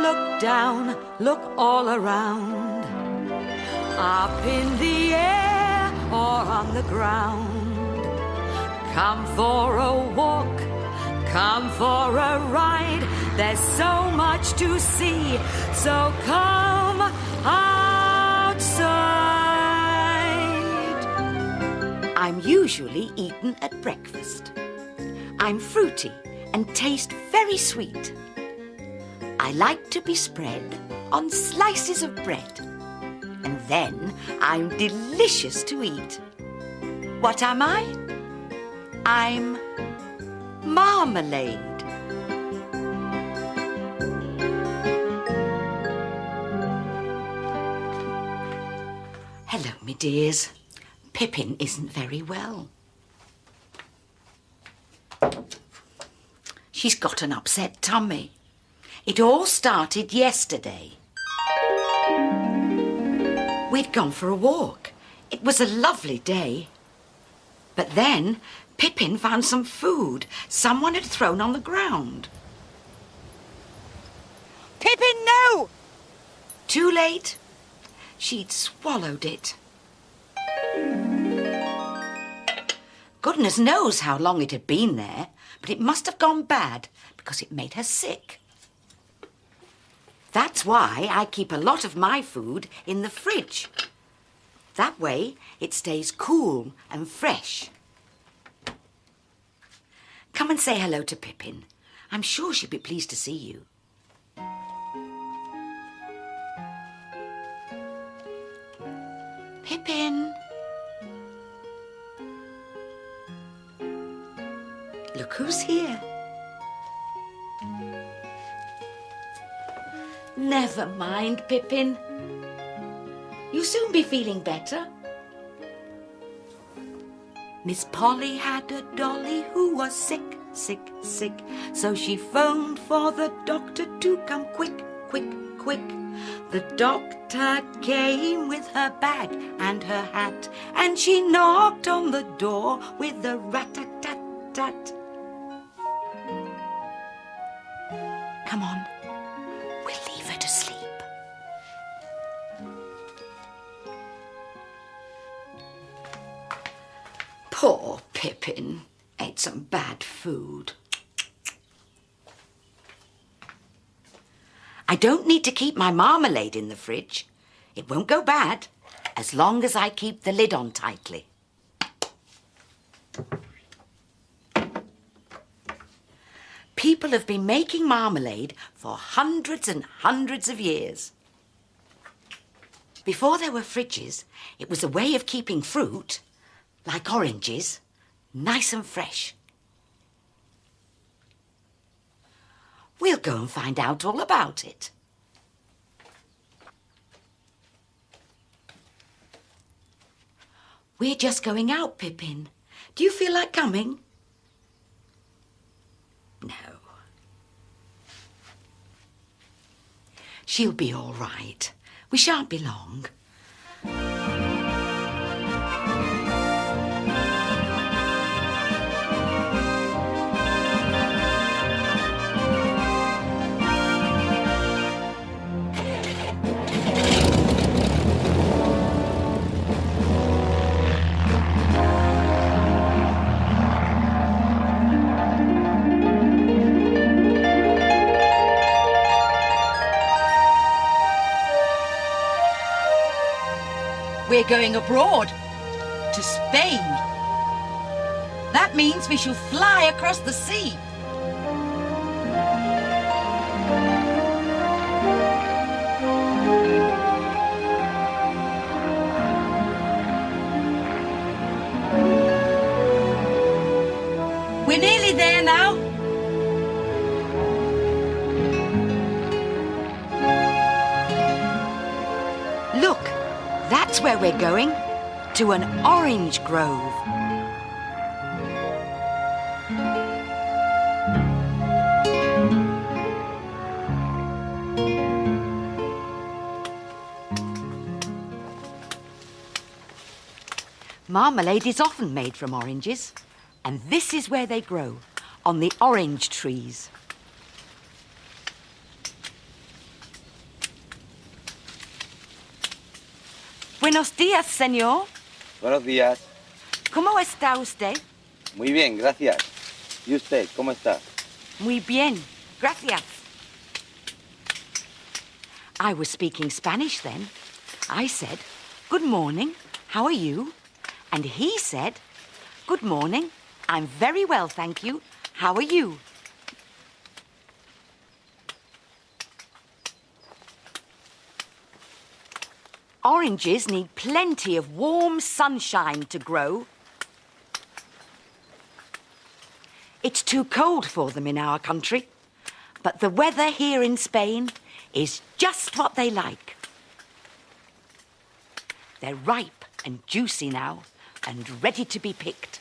look down, look all around. Up in the air or on the ground. Come for a walk, come for a ride. There's so much to see, so come outside. I'm usually eaten at breakfast. I'm fruity and taste very sweet. I like to be spread on slices of bread. And then I'm delicious to eat. What am I? I'm Marmalade. Hello, me dears. Pippin isn't very well. She's got an upset tummy. It all started yesterday. We'd gone for a walk. It was a lovely day. But then Pippin found some food someone had thrown on the ground. Pippin, no! Too late. She'd swallowed it. Goodness knows how long it had been there, but it must have gone bad because it made her sick. That's why I keep a lot of my food in the fridge. That way it stays cool and fresh. Come and say hello to Pippin. I'm sure she'd be pleased to see you. Pippin. Look who's here. Never mind, Pippin. You'll soon be feeling better. Miss Polly had a dolly who was sick, sick, sick. So she phoned for the doctor to come quick, quick, quick. The doctor came with her bag and her hat, and she knocked on the door with a rat-tat-tat-tat. Come on, we'll leave her to sleep. Poor Pippin ate some bad food. I don't need to keep my marmalade in the fridge. It won't go bad as long as I keep the lid on tightly. People have been making marmalade for hundreds and hundreds of years. Before there were fridges, it was a way of keeping fruit, like oranges, nice and fresh. We'll go and find out all about it. We're just going out, Pippin. Do you feel like coming? No. She'll be all right. We shan't be long. We're going abroad, to Spain. That means we shall fly across the sea. We're nearly there now. Look. That's where we're going, to an orange grove. Marmalade is often made from oranges, and this is where they grow, on the orange trees. Buenos días, señor. Buenos días. ¿Cómo está usted? Muy bien, gracias. ¿Y usted, cómo está? Muy bien, gracias. I was speaking Spanish then. I said, "Good morning, how are you?" And he said, "Good morning, I'm very well, thank you. How are you?" Oranges need plenty of warm sunshine to grow. It's too cold for them in our country, but the weather here in Spain is just what they like. They're ripe and juicy now and ready to be picked.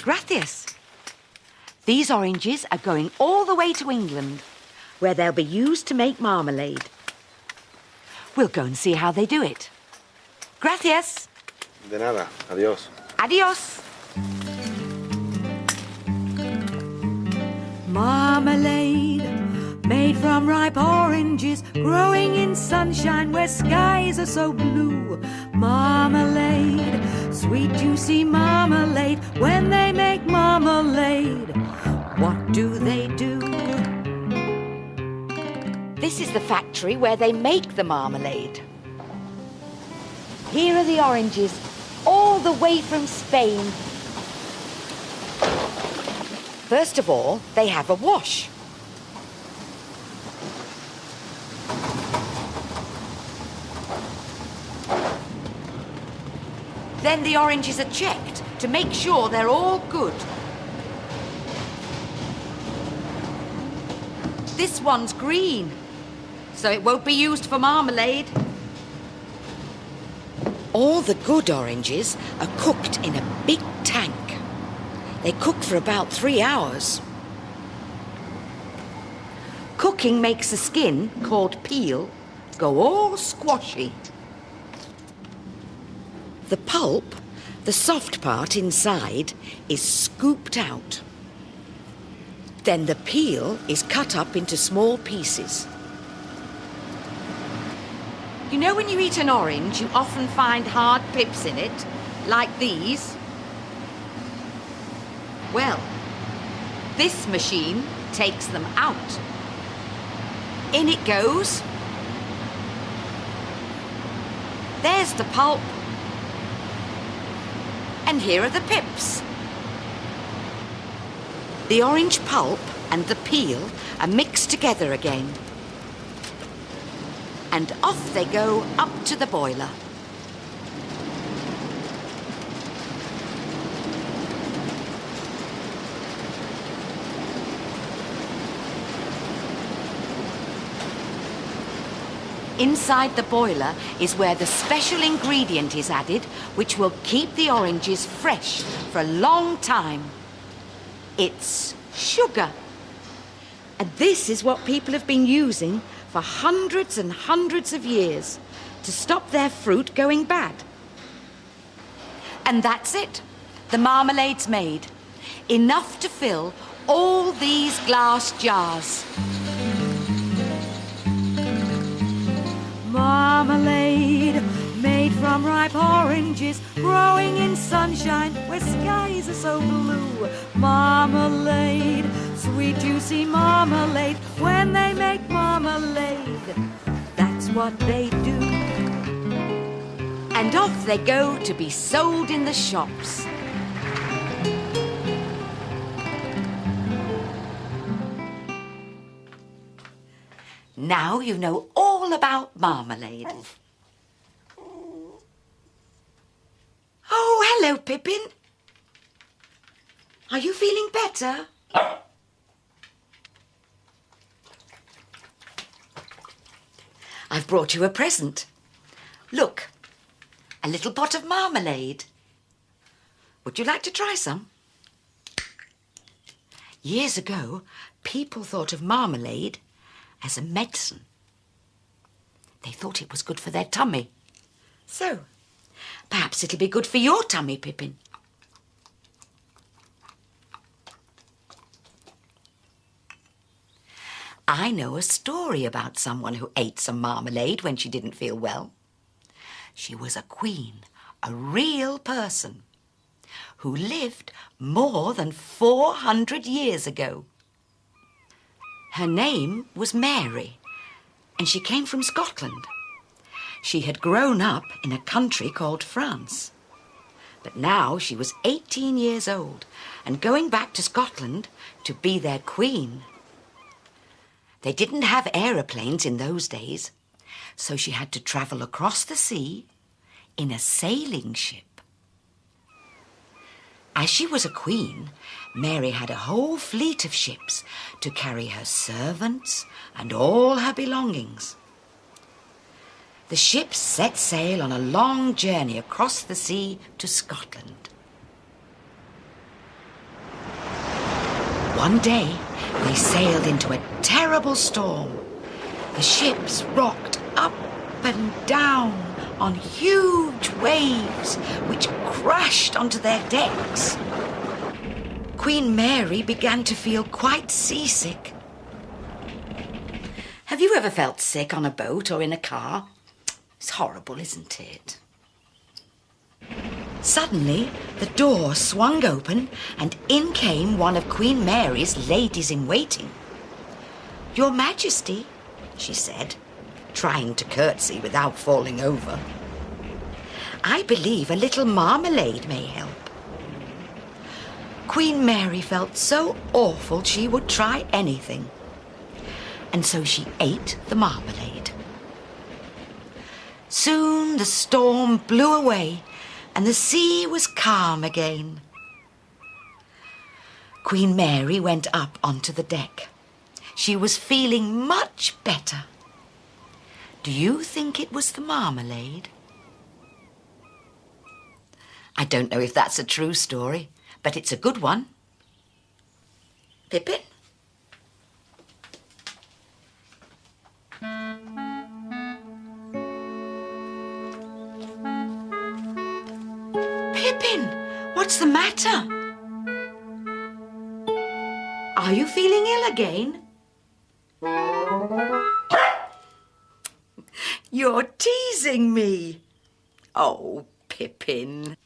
Gracias. These oranges are going all the way to England, where they'll be used to make marmalade. We'll go and see how they do it. Gracias. De nada, adiós. Adios. Marmalade, made from ripe oranges, growing in sunshine where skies are so blue. Marmalade, sweet juicy marmalade. When they make marmalade, what do they do? This is the factory where they make the marmalade. Here are the oranges, all the way from Spain. First of all, they have a wash. Then the oranges are checked to make sure they're all good. This one's green, so it won't be used for marmalade. All the good oranges are cooked in a big tank. They cook for about 3 hours. Cooking makes the skin, called peel, go all squashy. The pulp, the soft part inside, is scooped out. Then the peel is cut up into small pieces. You know when you eat an orange, you often find hard pips in it, like these? Well, this machine takes them out. In it goes. There's the pulp. And here are the pips. The orange pulp and the peel are mixed together again. And off they go up to the boiler. Inside the boiler is where the special ingredient is added, which will keep the oranges fresh for a long time. It's sugar. And this is what people have been using for hundreds and hundreds of years to stop their fruit going bad. And that's it. The marmalade's made. Enough to fill all these glass jars. Marmalade, made from ripe oranges, growing in sunshine where skies are so blue. Marmalade, sweet juicy marmalade. When they make marmalade, that's what they do. And off they go to be sold in the shops. Now you know all about marmalade. Hello, Pippin. Are you feeling better? I've brought you a present. Look, a little pot of marmalade. Would you like to try some? Years ago, people thought of marmalade as a medicine. They thought it was good for their tummy. So, perhaps it'll be good for your tummy, Pippin. I know a story about someone who ate some marmalade when she didn't feel well. She was a queen, a real person, who lived more than 400 years ago. Her name was Mary, and she came from Scotland. She had grown up in a country called France. But now she was 18 years old and going back to Scotland to be their queen. They didn't have aeroplanes in those days, so she had to travel across the sea in a sailing ship. As she was a queen, Mary had a whole fleet of ships to carry her servants and all her belongings. The ships set sail on a long journey across the sea to Scotland. One day, they sailed into a terrible storm. The ships rocked up and down on huge waves which crashed onto their decks. Queen Mary began to feel quite seasick. Have you ever felt sick on a boat or in a car? It's horrible, isn't it? Suddenly, the door swung open and in came one of Queen Mary's ladies-in-waiting. "Your Majesty," she said, trying to curtsy without falling over, "I believe a little marmalade may help." Queen Mary felt so awful she would try anything, and so she ate the marmalade. Soon the storm blew away and the sea was calm again. Queen Mary went up onto the deck. She was feeling much better. Do you think it was the marmalade? I don't know if that's a true story, but it's a good one. Pippin? Pippin, what's the matter? Are you feeling ill again? You're teasing me. Oh, Pippin.